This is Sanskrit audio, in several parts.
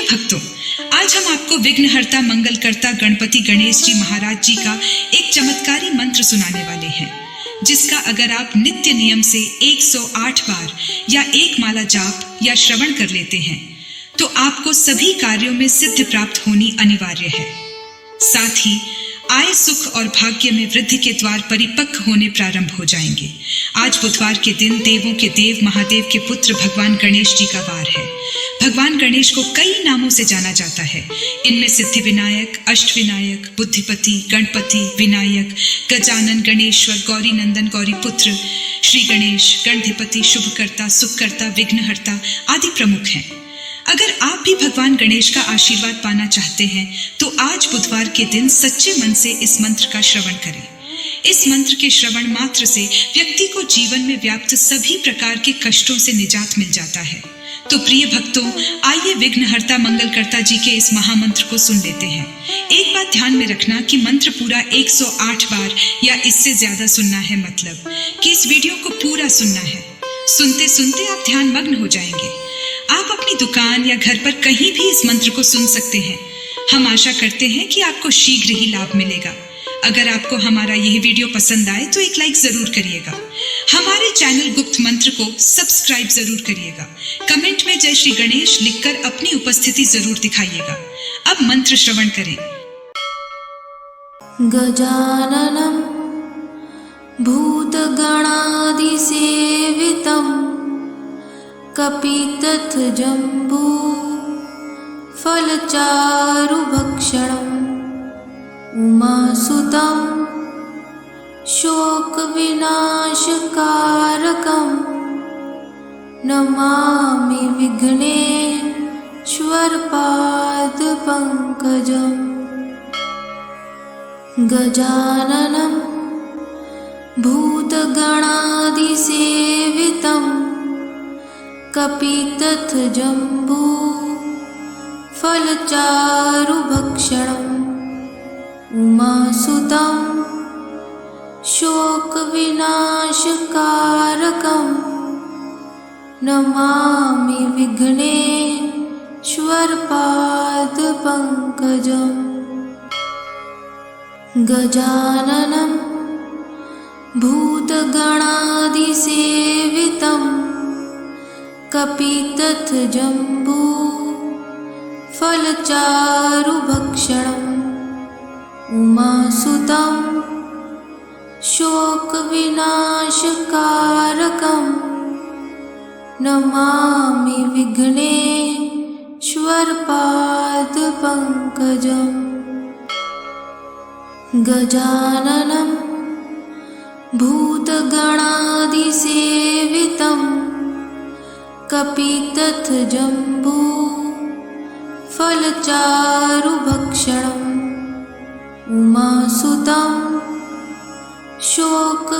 भक्तों, आज हम आपको विघ्नहर्ता मंगलकर्ता गणपति गणेश जी महाराज जी का एक चमत्कारी मंत्र सुनाने वाले हैं, जिसका अगर आप नित्य नियम से 108 बार या एक माला जाप या श्रवण कर लेते हैं तो आपको सभी कार्यों में सिद्धि प्राप्त होनी अनिवार्य है। साथ ही आय, सुख और भाग्य में वृद्धि के द्वार परिपक्व होने प्रारंभ हो जाएंगे। आज बुधवार के दिन देवों के देव महादेव के पुत्र भगवान गणेश जी का वार है। भगवान गणेश को कई नामों से जाना जाता है। इनमें सिद्धि विनायक, अष्ट विनायक, बुद्धिपति, गणपति, विनायक, गजानन, गणेश्वर, गौरी नंदन, गौरी पुत्र, श्री गणेश, गणधिपति, शुभकर्ता, सुखकर्ता, विघ्नहर्ता आदि प्रमुख हैं। अगर आप भी भगवान गणेश का आशीर्वाद पाना चाहते हैं तो आज बुधवार के दिन सच्चे मन से इस मंत्र का श्रवण करें। इस मंत्र के श्रवण मात्र से व्यक्ति को जीवन में व्याप्त सभी प्रकार के कष्टों से निजात मिल जाता है। तो प्रिय भक्तों, आइए विघ्नहर्ता मंगलकर्ता जी के इस महामंत्र को सुन लेते हैं। एक बात ध्यान में रखना कि मंत्र पूरा 108 बार या इससे ज्यादा सुनना है, मतलब कि इस वीडियो को पूरा सुनना है। सुनते सुनते आप ध्यान मग्न हो जाएंगे। आप अपनी दुकान या घर पर कहीं भी इस मंत्र को सुन सकते हैं। हम आशा करते हैं कि आपको शीघ्र ही लाभ मिलेगा। अगर आपको हमारा यह वीडियो पसंद आए तो एक लाइक जरूर करिएगा। हमारे चैनल गुप्त मंत्र को सब्सक्राइब जरूर करिएगा। कमेंट में जय श्री गणेश लिखकर अपनी उपस्थिति जरूर दिखाइएगा। अब मंत्र श्रवण करें। गजाननं भूतगणादिसेवितं कपितथजम्बू फलचारुभक्षणम् उमासुतं शोकविनाशकारकं नमामि विघ्नेश्वरपादपङ्कजम्। गजाननं भूतगणादिसेवितं कपितथजम्बू फलचारुभक्षणम् उमासुतं शोकविनाशकारकं नमामि विघ्नेश्वरपादपङ्कजम्। गजाननं भूतगणादिसेवितं कपितथजम्बू फलचारुभक्षणम् उमासुतं शोकविनाशकारकं नमामि विघ्नेश्वरपादपङ्कजम्। गजाननं भूतगणादिसेवितं कपितथजम्बू फलचारुभक्षणम् उमासुतं शोकविनाशकारकं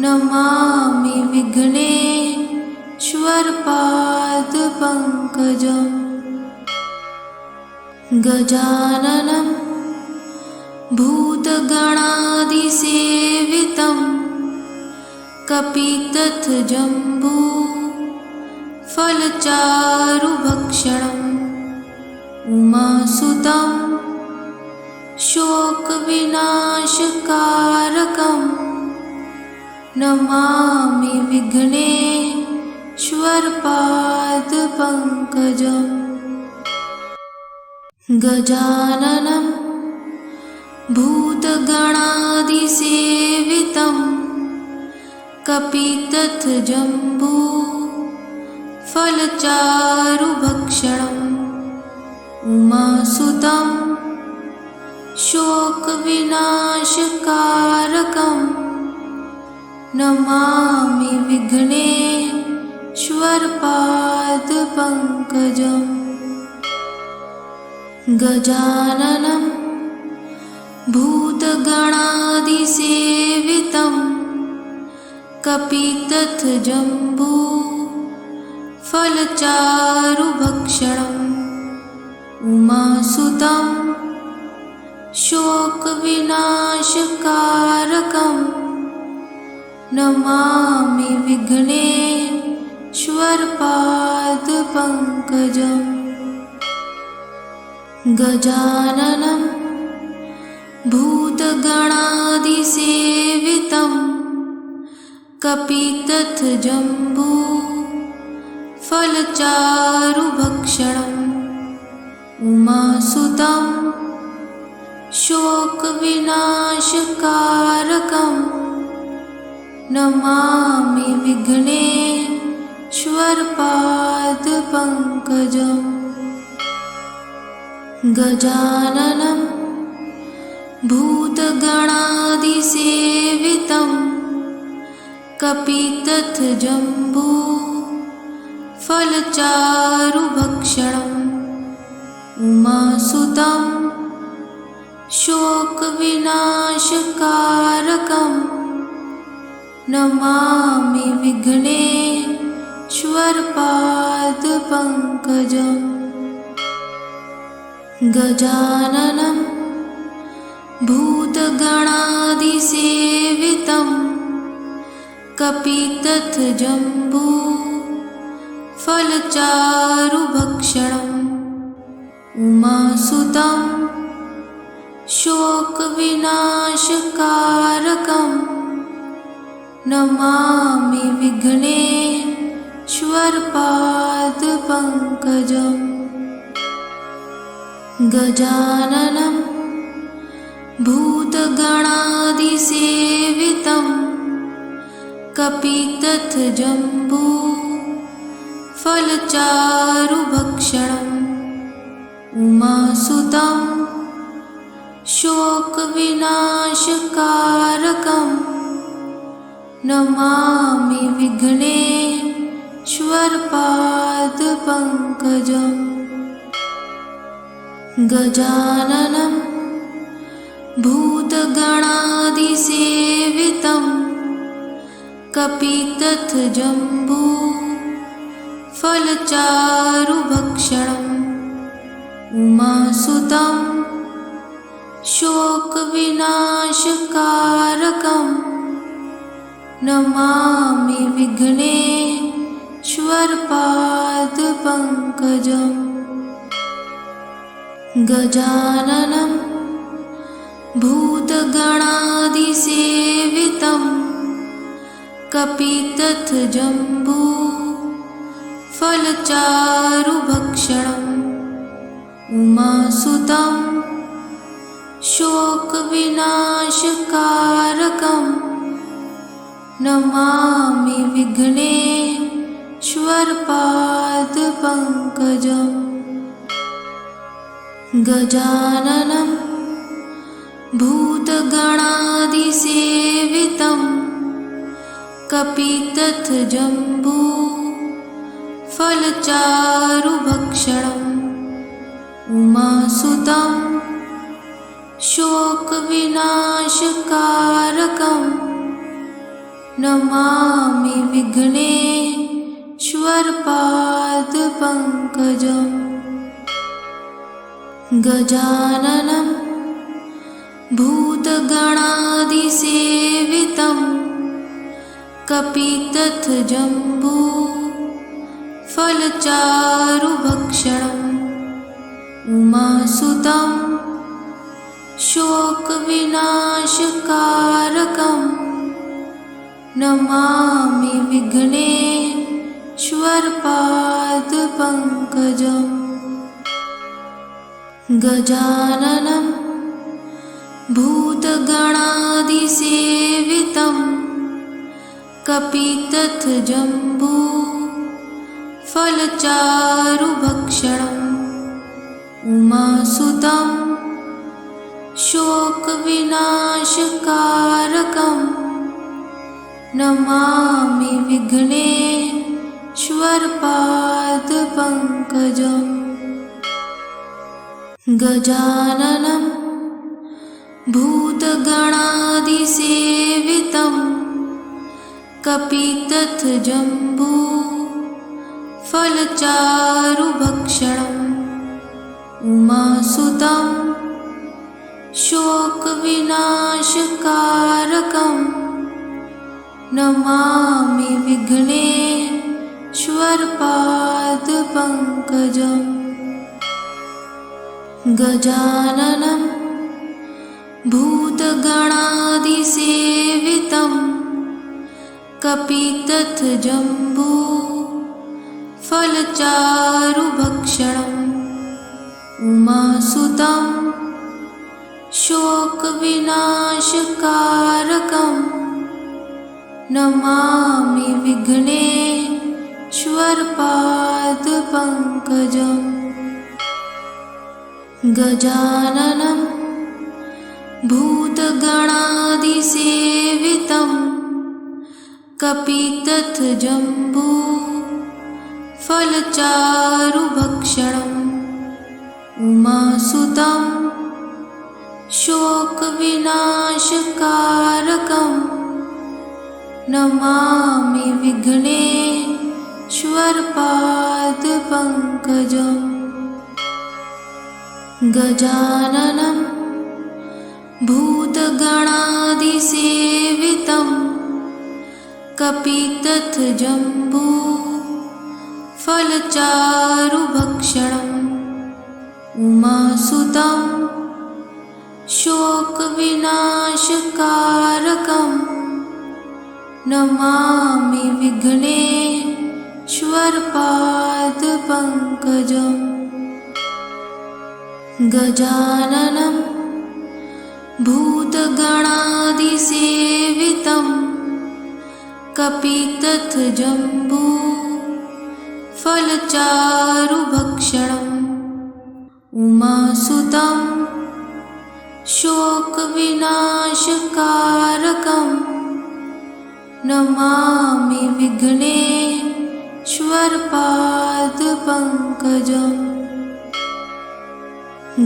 नमामि विघ्नेश्वरपादपङ्कजम्। गजाननं भूतगणादिसेवितं कपितथजम्बू फलचारुभक्षणम् उमासुतं शोकविनाशकारकं नमामि विघ्नेश्वरपादपङ्कजम्। गजाननं भूतगणादिसेवितं कपितथजम्बू फलचारुभक्षणम् उमासुतं शोकविनाशकारकं नमामि विघ्नेश्वरपादपङ्कजम्। गजाननं भूतगणादिसेवितं कपितथजम्बू फलचारुभक्षणम् उमासुतं शोकविनाशकारकं नमामि विघ्नेश्वरपादपङ्कजम्। विघ्नेश्वरपादपङ्कजम् गजाननं भूतगणादिसेवितं कपितथजम्बू फलचारुभक्षणम् उमासुतं शोकविनाशकारकं नमामि विघ्नेश्वरपादपङ्कजम् गजाननं भूतगणादिसेवितं कपितथजम्बू फलचारुभक्षणम् उमासुतं शोकविनाशकारकं नमामि विघ्नेश्वरपादपङ्कजम् गजाननं भूतगणादिसेवितं कपितथजम्बू फलचारुभक्षणम् उमासुतं शोकविनाशकारकं नमामि विघ्नेश्वरपादपङ्कजम् गजाननं भूतगणादिसेवितं कपितथजम्बू फलचारुभक्षणम् उमासुतं शोकविनाशकारकं नमामि विघ्नेश्वरपादपङ्कजम् गजाननं भूतगणादिसेवितं कपितथजम्बू फलचारुभक्षणम् उमासुतं शोकविनाशकारकं नमामि विघ्नेश्वरपादपङ्कजम् गजाननं भूतगणादिसेवितं कपितथजम्बू फलचारुभक्षणम् उमासुतं शोकविनाशकारकं नमामि विघ्नेश्वरपादपङ्कजम् गजाननं भूतगणादिसेवितं कपितथजम्बू फलचारुभक्षणम् उमासुतं शोकविनाशकारकं नमामि विघ्नेश्वरपादपङ्कजम् गजाननं भूतगणादिसेवितं कपितथजम्बू फलचारुभक्षणम् उमासुतं शोकविनाशकारकं नमामि विघ्नेश्वरपादपङ्कजम् गजाननं भूतगणादिसेवितं कपितथजम्बू फलचारुभक्षणम् उमासुतं शोकविनाशकारकं नमामि विघ्नेश्वरपादपङ्कजम् गजाननं भूतगणादिसेवितं कपितथजम्बू फलचारुभक्षणम् उमासुतं शोकविनाशकारकं नमामि विघ्नेश्वरपादपङ्कजम् श्वर्पादपङ्कजम् गजाननं भूतगणादिसेवितं कपितथजम्बो फलचारुभक्षणम् उमासुतं शोकविनाशकारकं नमामि विघ्नेश्वरपादपङ्कजम् गजाननं भूतगणादिसेवितं कपितथजम्बो फलचारुभक्षणम् उमासुतं शोकविनाशकारकं नमामि विघ्नेश्वरपादपङ्कजम् गजाननं भूतगणादिसेवितं कपितथजम्बो फलचारुभक्षणम् उमासुतं शोकविनाशकारकं नमामि विघ्नेश्वरपादपङ्कजम् गजाननं भूतगणादिसेवितं कपितथजम्बो फलचारुभक्षणम् उमासुतं शोकविनाशकारकं नमामि विघ्नेश्वरपादपङ्कजम्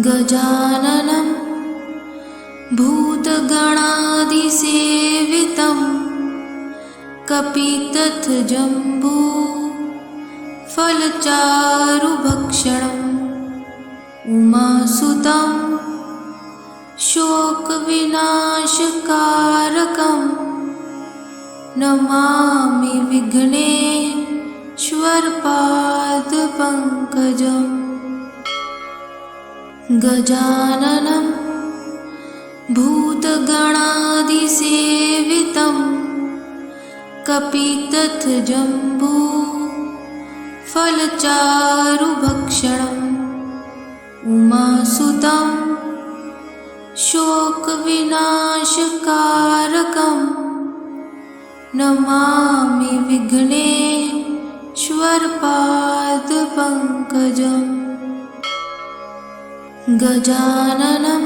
गजाननं भूतगणादिसेवितं कपितथजम्बो फलचारुभक्षणम् उमासुतं शोकविनाशकारकं नमामि विघ्नेश्वरपादपङ्कजम् गजाननं भूतगणादिसेवितं कपितथजम्बो फलचारुभक्षणम् उमासुतं शोकविनाशकारकं नमामि विघ्नेश्वरपादपङ्कजम् गजाननं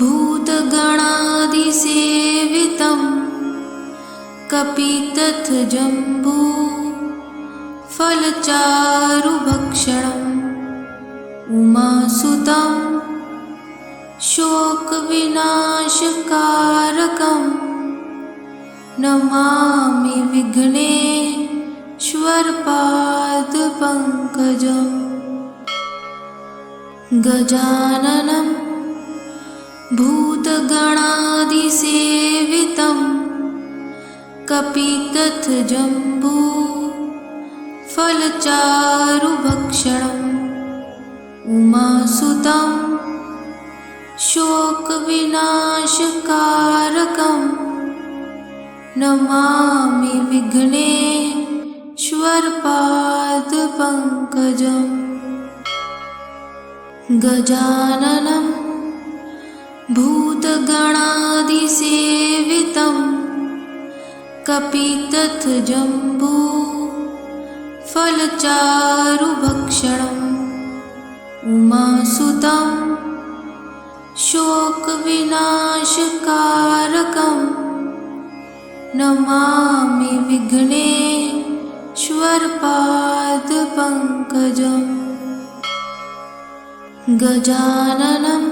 भूतगणादिसेवितं कपितथजम्बो फलचारुभक्षणम् उमासुतं शोकविनाशकारकं नमामि विघ्नेश्वरपादपङ्कजम् गजाननं भूतगणादिसेवितं कपितथजम्बो फलचारुभक्षणम् उमासुतं शोकविनाशकारकं नमामि विघ्नेश्वरपादपङ्कजम् गजाननं भूतगणादिसेवितं कपितथजम्बो फलचारुभक्षणम् उमासुतं शोकविनाशकारकं नमामि विघ्नेश्वरपादपङ्कजम् गजाननं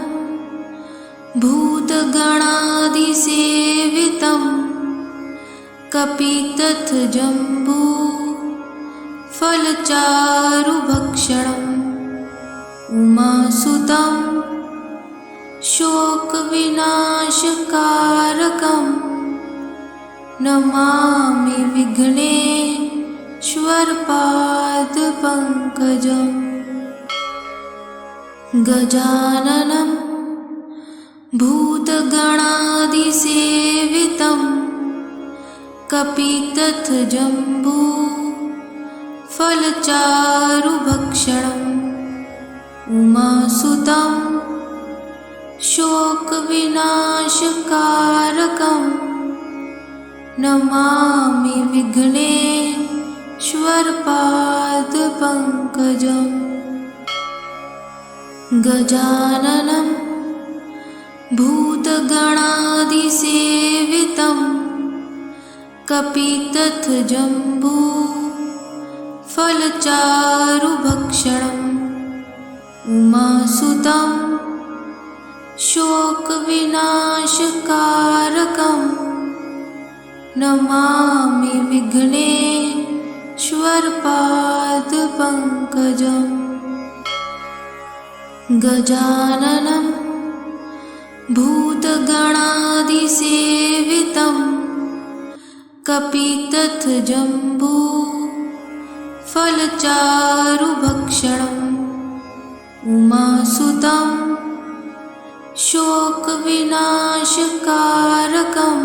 भूतगणादिसेवितं कपितथजम्बो फलचारुभक्षणम् उमासुतं शोकविनाशकारकं नमामि विघ्नेश्वरपादपङ्कजम् विघ्नेश्वरपादपङ्कजम् गजाननं भूतगणादिसेवितं कपितथजम्बू फलचारुभक्षणम् उमासुतं शोकविनाशकारकं नमामि विघ्नेश्वरपादपङ्कजम् गजाननं भूतगणादिसेवितं कपितथजम्बू फलचारुभक्षणम् उमासुतं शोकविनाशकारकं नमामि विघ्नेश्वरपादपङ्कजम् गजाननं भूतगणादिसेवितं कपितथजम्बू फलचारुभक्षणम् उमासुतं शोकविनाशकारकं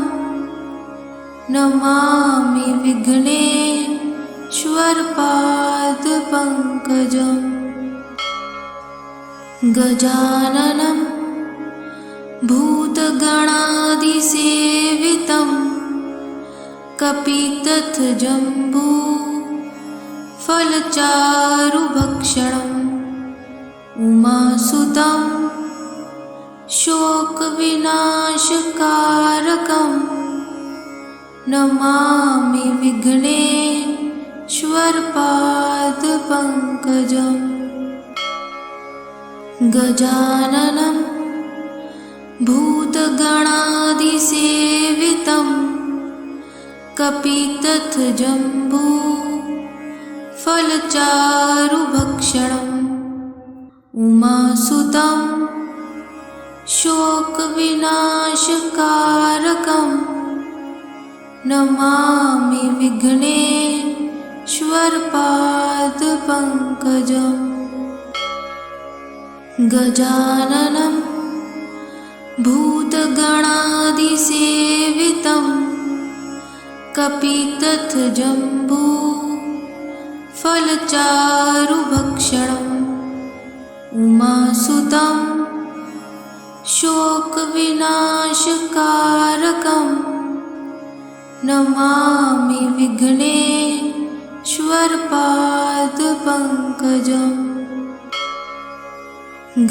नमामि विघ्नेश्वरपादपङ्कजम् गजाननं भूतगणादिसेवितं कपितथजम्बू फलचारुभक्षणम् उमासुतं शोकविनाशकारकं नमामि विघ्नेश्वरपादपङ्कजम् गजाननं भूतगणादिसेवितं कपितथजम्बू फलचारुभक्षणम् उमासुतं शोकविनाशकारकं नमामि विघ्नेश्वरपादपङ्कजम् गजाननं भूतगणादिसेवितं कपितथजम्बू फलचारुभक्षणम् उमासुतं शोकविनाशकारकं नमामि विघ्नेश्वरपादपङ्कजम् गजाननं भूतगणादिसेवितं कपितथजम्बू फलचारुभक्षणम् उमासुतं शोकविनाशकारकं नमामि विघ्नेश्वरपादपङ्कजम्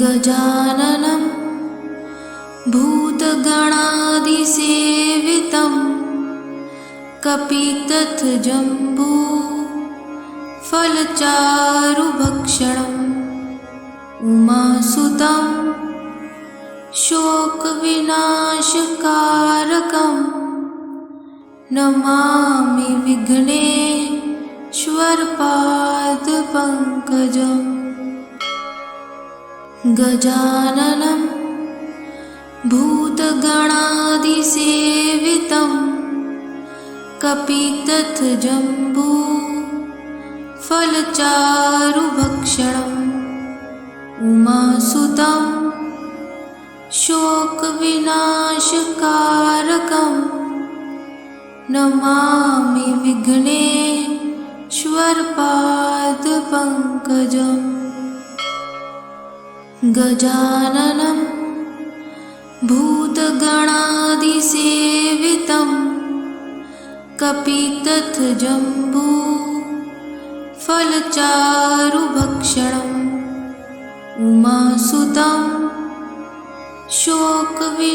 गजाननं भूतगणादिसेवितं कपितथजम्बू फलचारुभक्षणम् उमासुतं शोकविनाशकारकं नमामि विघ्नेश्वरपादपङ्कजम् गजाननं भूतगणादिसेवितं कपितथजम्बू फलचारुभक्षणम् उमासुतं शोकविनाशकारकं नमामि विघ्नेश्वरपादपङ्कजम् गजाननं भूतगणादिसेवितं कपितथजम्बू फलचारुभक्षणम् उमासुतं शोकविनाशकारकं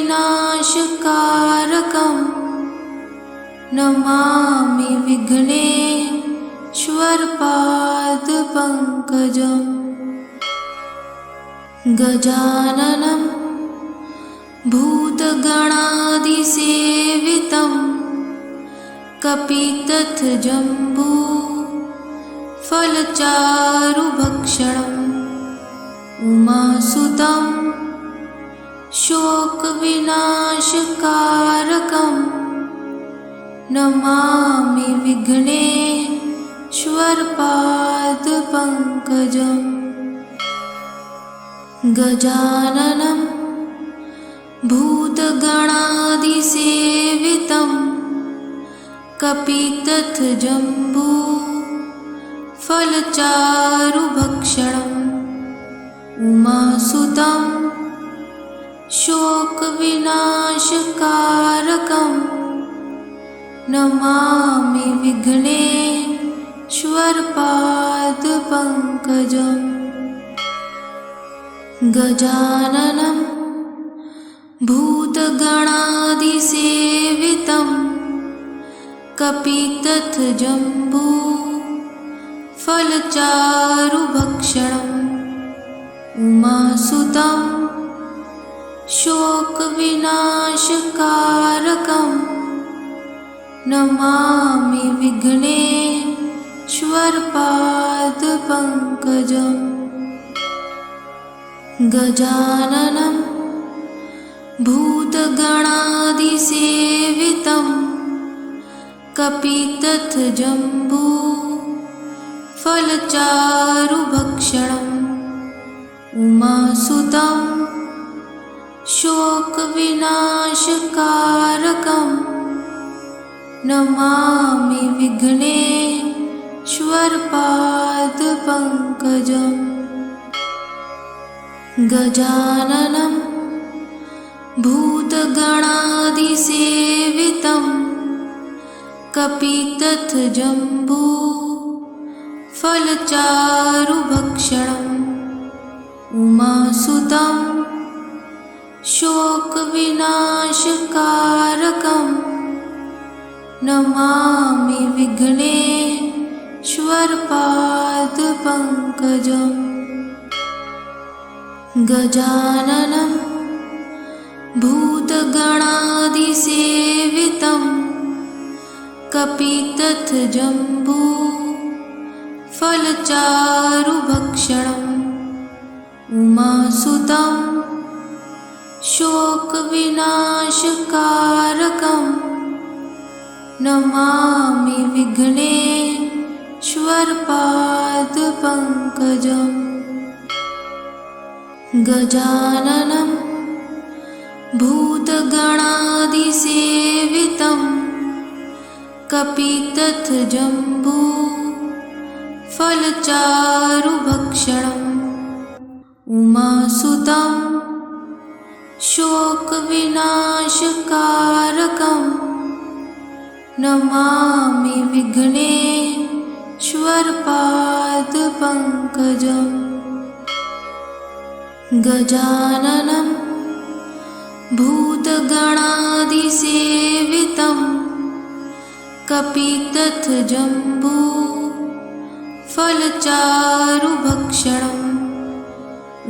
नमामि विघ्नेश्वरपादपङ्कजम् गजाननं भूतगणादिसेवितं कपितथजम्बू फलचारुभक्षणम् नमामि विघ्नेश्वरपादपङ्कजम् गजाननं भूतगणादिसेवितं कपितथजम्बू फलचारुभक्षणम् उमासुतं शोकविनाशकारकं नमामि विघ्नेश्वरपादपङ्कजम् श्वर्पादपङ्कजम् गजाननं भूतगणादिसेवितं कपितथजम्बू फलचारुभक्षणम् उमासुतं शोकविनाशकारकं नमामि विघ्नेश्वरपादपङ्कजम् गजाननं भूतगणादिसेवितं कपितथजम्बू फलचारुभक्षणम् उमासुतं शोकविनाशकारकं नमामि विघ्नेश्वरपादपङ्कजम् गजाननं भूतगणादिसेवितं कपितथजम्बू फलचारुभक्षणम् उमासुतं शोकविनाशकारकं नमामि विघ्नेश्वरपादपङ्कजम् गजाननं भूतगणादिसेवितं कपितथजम्बू फलचारुभक्षणम् उमासुतं शोकविनाशकारकं नमामि विघ्नेश्वरपादपङ्कजम् गजाननं भूतगणादिसेवितं कपितथजम्बू फलचारुभक्षणम् उमासुतं शोकविनाशकारकं नमामि विघ्नेश्वरपादपङ्कजम् गजाननं भूतगणादिसेवितं कपितथजम्बू फलचारुभक्षणम् उमासुतं शोकविनाशकारकं नमामि विघ्नेश्वरपादपङ्कजम् गजाननं भूतगणादिसेवितं कपितथजम्बू फलचारुभक्षणम्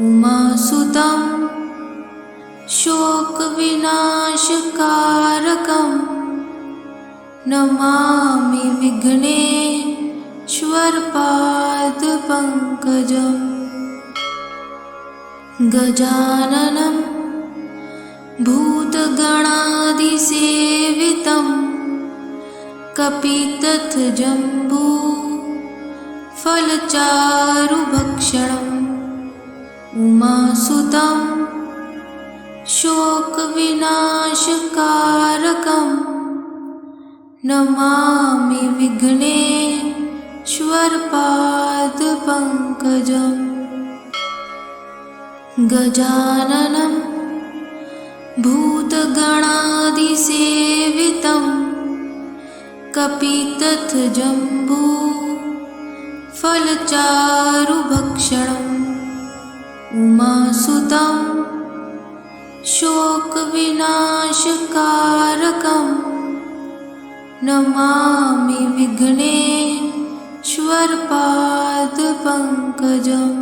उमासुतं शोकविनाशकारकं नमामि विघ्नेश्वरपादपङ्कजम् गजाननं भूतगणादिसेवितं कपितथजम्बू फलचारुभक्षणम् उमासुतं शोकविनाशकारकं नमामि विघ्नेश्वरपादपङ्कजम् गजाननं भूतगणादिसेवितं कपितथजम्बू फलचारुभक्षणम् उमासुतं शोकविनाशकारकं नमामि विघ्नेश्वरपादपङ्कजम्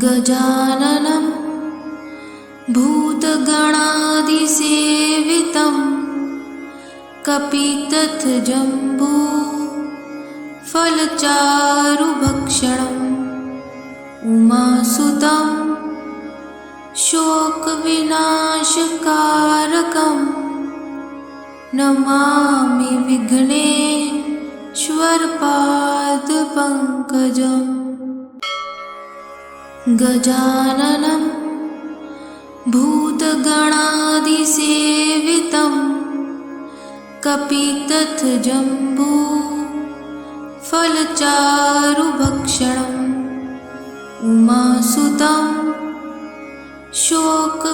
गजाननं भूतगणादिसेवितं कपितथजम्बू फलचारुभक्षणम् उमासुतं शोकविनाशकारकं नमामि विघ्नेश्वरपादपङ्कजम् श्वरपादपङ्कजम् गजाननं भूतगणादिसेवितं कपितथजम्बू फलचारुभक्षणम् उमासुतं शोकविनाशकारकं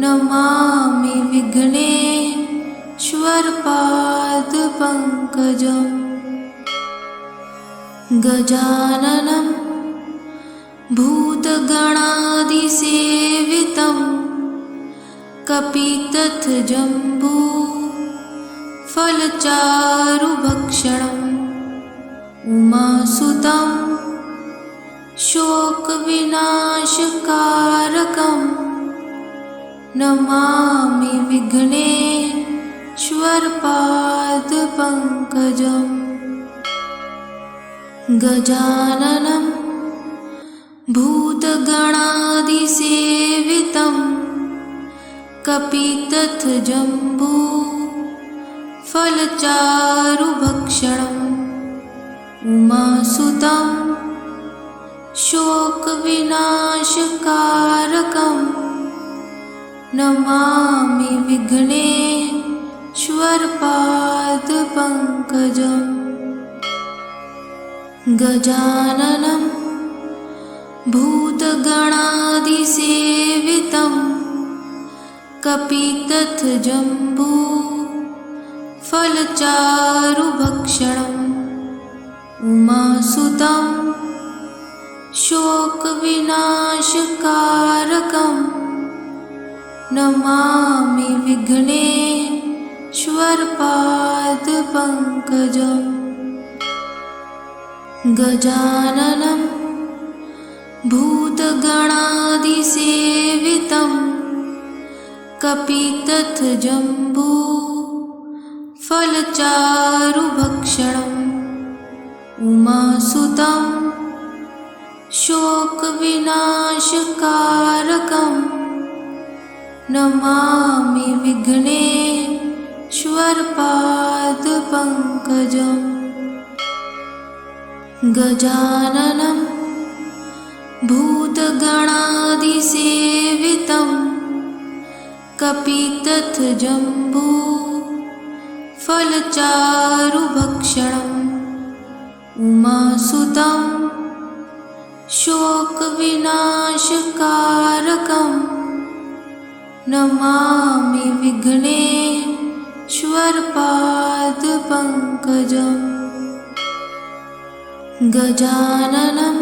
नमामि विघ्नेश्वरपादपङ्कजम् गजाननं भूतगणादिसेवितं कपितथजम्बू फलचारुभक्षणम् उमासुतं शोकविनाशकारकं नमामि विघ्नेश्वरपादपङ्कजम् गजाननं भूतगणादिसेवितं कपितथजम्बू फलचारुभक्षणम् उमासुतं शोकविनाशकारकं नमामि विघ्नेश्वरपादपङ्कजम् गजाननं भूतगणादिसेवितं कपितथजम्बू फलचारुभक्षणम् उमासुतं शोकविनाशकारकं नमामि विघ्नेश्वरपादपङ्कजम् गजाननं भूतगणादिसेवितं कपितथजम्बू फलचारुभक्षणम् उमासुतं शोकविनाशकारकं नमामि विघ्नेश्वरपादपङ्कजम् गजाननं भूतगणादिसेवितं कपितथजम्बू फलचारुभक्षणम् उमासुतं शोकविनाशकारकं नमामि विघ्नेश्वरपादपङ्कजम् गजाननं भूतगणादिसेवितं कपितथजम्बू फलचारुभक्षणम् उमासुतं शोकविनाशकारकं नमामि विघ्नेश्वरपादपङ्कजम् गजाननं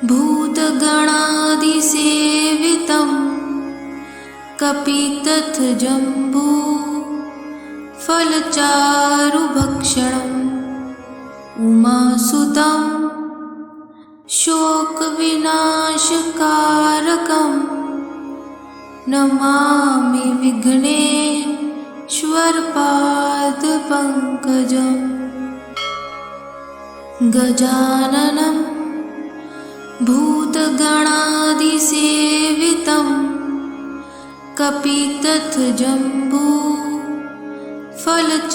भूतगणादिसेवितं कपितथजम्बू फलचारुभक्षणम् उमासुतं शोकविनाशकारकं नमामि विघ्नेश्वरपादपङ्कजम् गजाननं भूतगणादिसेवितं कपितथजम्बू फलचारुभक्षणम्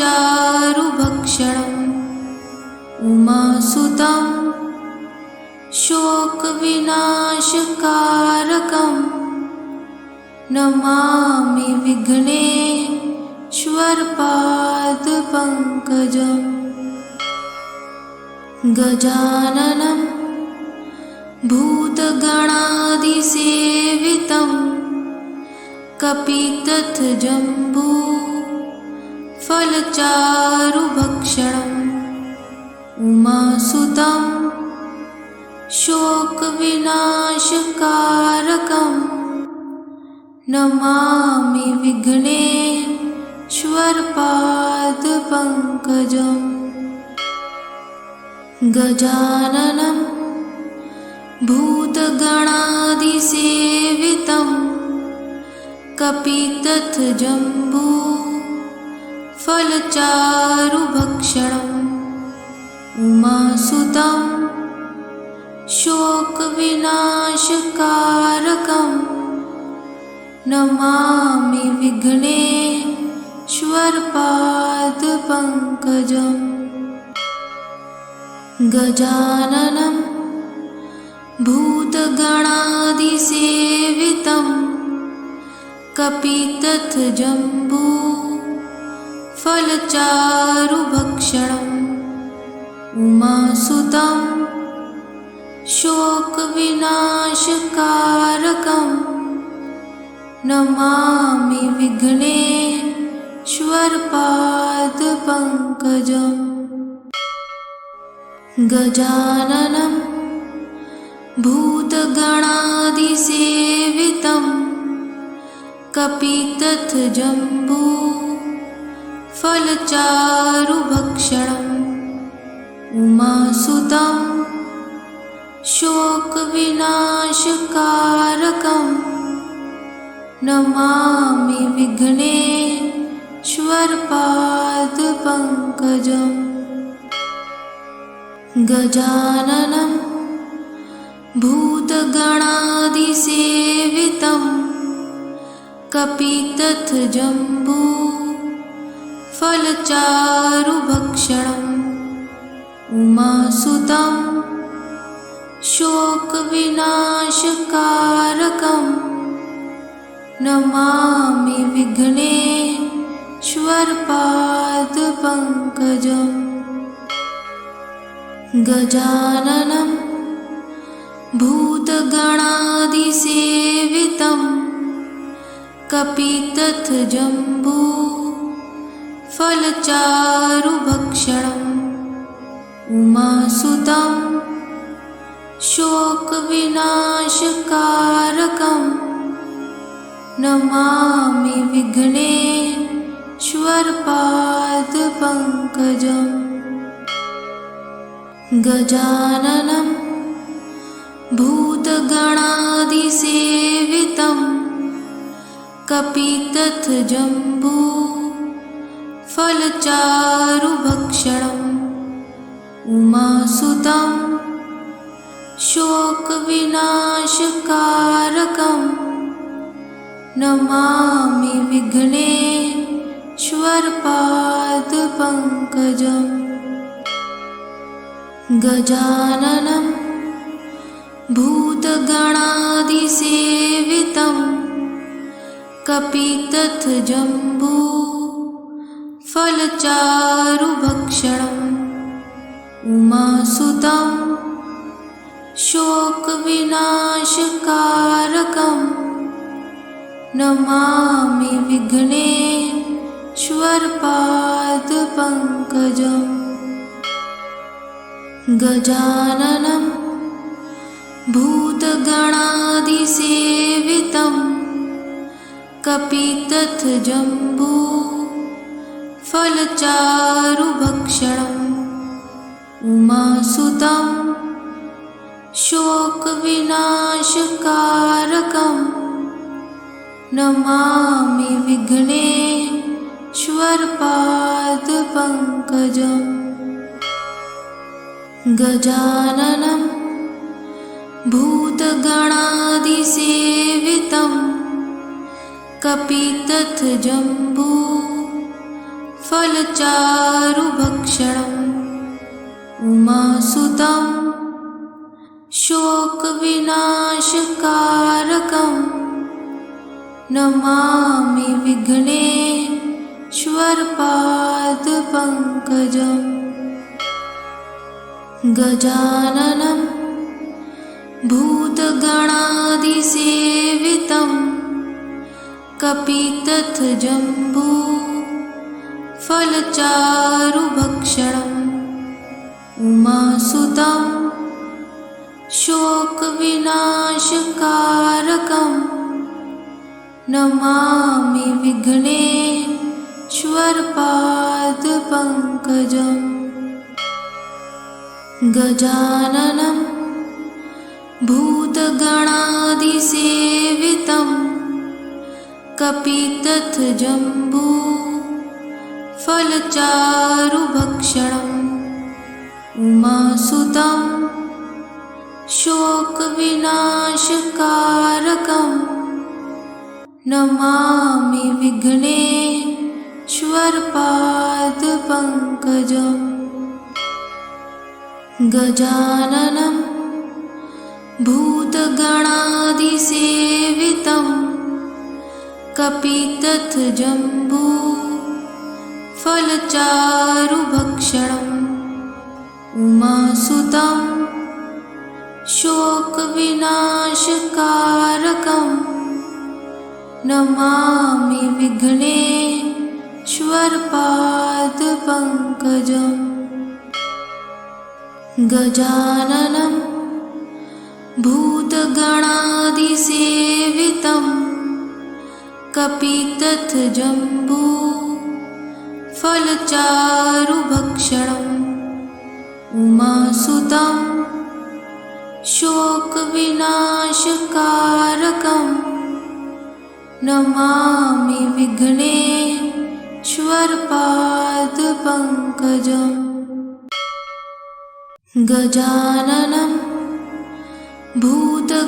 उमासुतं शोकविनाशकारकं नमामि विघ्नेश्वरपादपङ्कजम् गजाननं भूतगणादिसेवितं कपितथजम्बू फलचारुभक्षणम् उमासुतं शोकविनाशकारकं नमामि विघ्नेश्वरपादपङ्कजम् गजाननं भूतगणादिसेवितं कपितथजम्बू फलचारुभक्षणम् उमासुतं शोकविनाशकारकं नमामि विघ्नेश्वरपादपङ्कजम् गजाननं भूतगणादिसेवितं कपितथजम्बू फलचारुभक्षणम् उमासुतं शोकविनाशकारकं नमामि विघ्नेश्वरपादपङ्कजम् श्वर्पादपङ्कजम् गजाननं भूतगणादिसेवितं कपितथजम्बू फलचारुभक्षणम् उमासुतं शोकविनाशकारकं नमामि विघ्नेश्वरपादपङ्कजम् गजाननं भूतगणादिसेवितं कपितथजम्बू फलचारुभक्षणम् उमासुतं शोकविनाशकारकं नमामि विघ्नेश्वरपादपङ्कजम् गजाननं भूतगणादिसेवितं कपितथजम्बू फलचारुभक्षणम् उमासुतं शोकविनाशकारकं नमामि विघ्नेश्वरपादपङ्कजम् गजाननं भूतगणादिसेवितं कपितथजम्बू फलचारुभक्षणम् उमासुतं शोकविनाशकारकं नमामि विघ्नेश्वरपादपङ्कजम् गजाननं भूतगणादिसेवितं कपितथजम्बू फलचारुभक्षणम् उमासुतं शोकविनाशकारकं नमामि विघ्नेश्वरपादपङ्कजम् गजाननं भूतगणादिसेवितं कपितथजम्बू फलचारुभक्षणम् उमासुतं शोकविनाशकारकं नमामि विघ्नेश्वरपादपङ्कजम् गजाननं भूतगणादिसेवितं कपितथजम्बू फलचारुभक्षणम् उमासुतं शोकविनाशकारकं नमामि विघ्नेश्वरपादपङ्कजम् गजाननं भूतगणादिसेवितं कपितथजम्बू फलचारुभक्षणम् उमासुतं शोकविनाशकारकं नमामि विघ्नेश्वरपादपङ्कजम् गजाननं भूतगणादिसेवितं कपितथजम्बू फलचारुभक्षणम् उमासुतं शोकविनाशकारकं नमामि विघ्नेश्वरपादपङ्कजम् गजाननं भूतगणादिसेवितं कपितथजम्बू फलचारुभक्षणम् उमासुतं शोकविनाशकारकं नमामि विघ्नेश्वरपादपङ्कजम् गजाननं भूतगणादिसेवितं कपितथजम्बू फलचारुभक्षणम् उमासुतं शोकविनाशकारकं नमामि विघ्नेश्वरपादपङ्कजम् गजाननं भूतगणादिसेवितं कपितथजम्बू फलचारुभक्षणम् उमासुतं शोकविनाशकारकं नमामि विघ्नेश्वरपादपङ्कजम् श्वर्पादपङ्कजम् गजाननं भूतगणादिसेवितं कपितथजम्बू फलचारुभक्षणम् उमासुतं शोकविनाशकारकं नमामि विघ्नेश्वरपादपङ्कजम् गजाननं भूतगणादिसेवितं कपितथजम्बू फलचारुभक्षणम् उमासुतं शोकविनाशकारकं नमामि विघ्नेश्वरपादपङ्कजम् गजाननं भूतगणादिसेवितं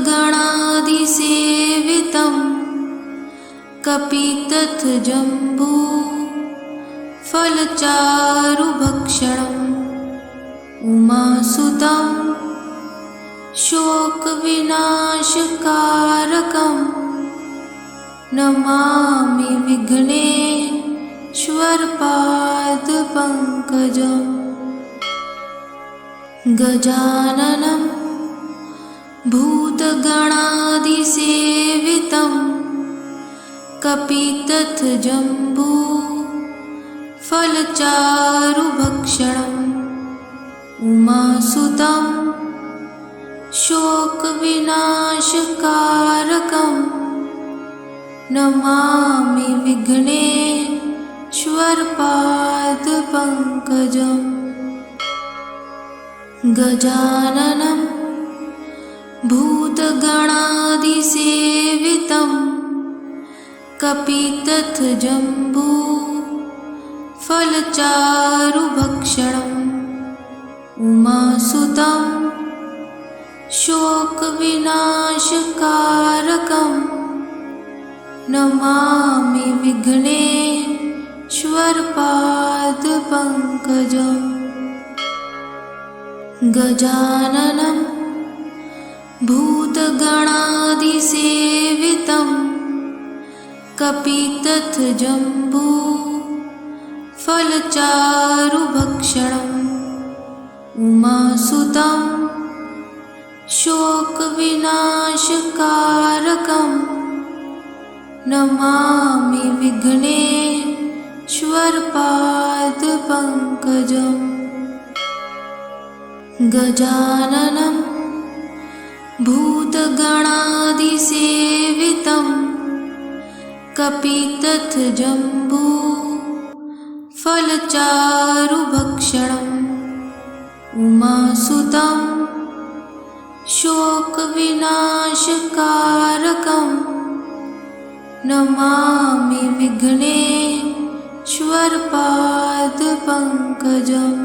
कपितथजम्बू फलचारुभक्षणम् उमासुतं शोकविनाशकारकं नमामि विघ्नेश्वरपादपङ्कजम् गजाननं भूतगणादिसेवितं कपितथजम्बू फलचारुभक्षणम् उमासुतं शोकविनाशकारकं नमामि विघ्नेश्वरपादपङ्कजम् गजाननं भूतगणादिसेवितं कपितथजम्बू फलचारुभक्षणम् उमासुतं शोकविनाशकारकं नमामि विघ्नेश्वरपादपङ्कजम् गजाननं भूतगणादिसेवितं कपितथजम्बू फलचारुभक्षणम् उमासुतं शोकविनाशकारकं नमामि विघ्नेश्वरपादपङ्कजम् गजाननं भूतगणादिसेवितं कपितथजम्बू फलचारुभक्षणम् उमासुतं शोकविनाशकारकं नमामि विघ्नेश्वरपादपङ्कजम्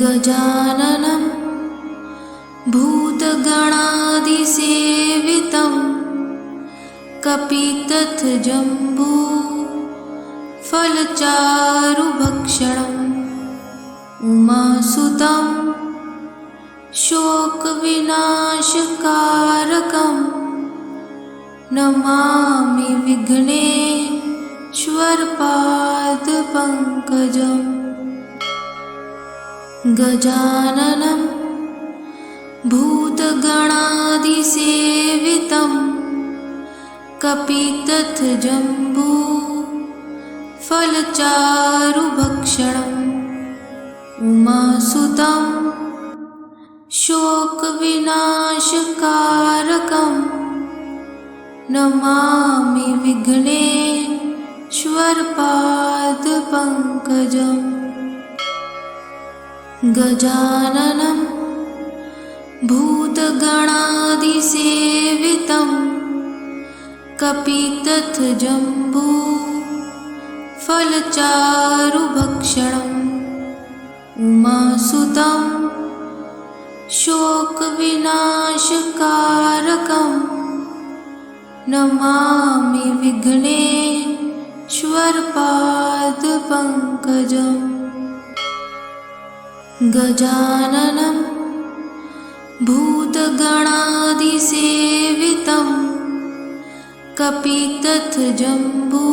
गजाननं भूतगणादिसेवितं कपितथजम्बू फलचारुभक्षणम् उमासुतं शोकविनाशकारकं नमामि विघ्नेश्वरपादपङ्कजम् गजाननं भूतगणादिसेवितं कपितथजम्बू फलचारुभक्षणम् उमासुतं शोकविनाशकारकं नमामि विघ्नेश्वरपादपङ्कजम् गजाननं भूतगणादिसेवितं कपितथजम्बू फलचारुभक्षणम् उमासुतं शोकविनाशकारकं नमामि विघ्नेश्वरपादपङ्कजम् गजाननं भूतगणादिसेवितं कपितथजम्बू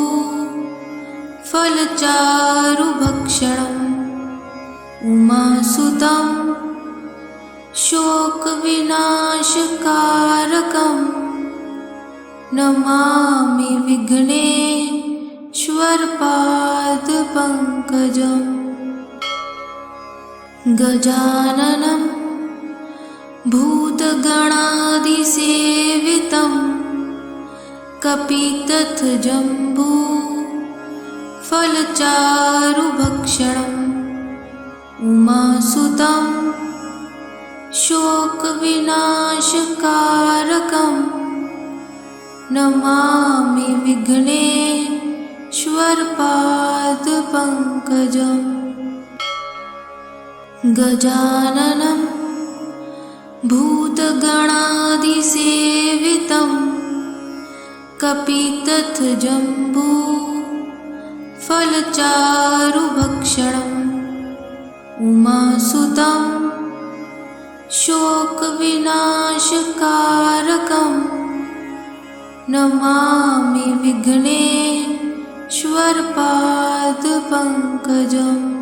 फलचारुभक्षणम् उमासुतं शोकविनाशकारकं नमामि विघ्नेश्वरपादपङ्कजम् गजाननं भूतगणादिसेवितं कपितथजम्बू फलचारुभक्षणम् उमासुतं शोकविनाशकारकं नमामि विघ्नेश्वरपादपङ्कजम् गजाननं भूतगणादिसेवितं कपितथजम्बू फलचारुभक्षणम् उमासुतं शोकविनाशकारकं नमामि विघ्नेश्वरपादपङ्कजम्